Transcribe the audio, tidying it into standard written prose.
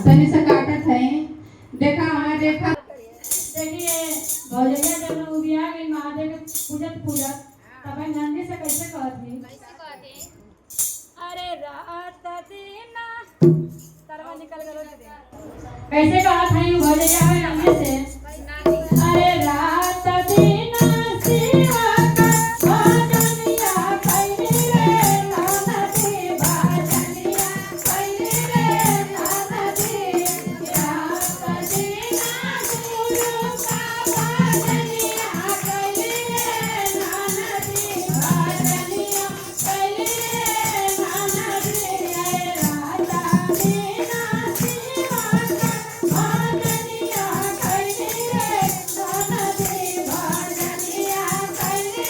तनी से काटत है। देखा हमारे देखा देखिए भौजैया जब लोग उदिया गई महादेव के पूजत पूजत तब नंदी से कैसे कहती अरे रात दिन तरवा निकल गलो कैसे कहा था यू भौजैया है नंदी से अरे रात दिन सेवा का भजनिया कैले रे नदी भजनिया कैले रे नदी रात दिन गुरु का भजनिया कैले रे नदी भजनिया कैले रे नदी रात दिन सेवा का भजनिया कैले रे नदी भजनिया कैले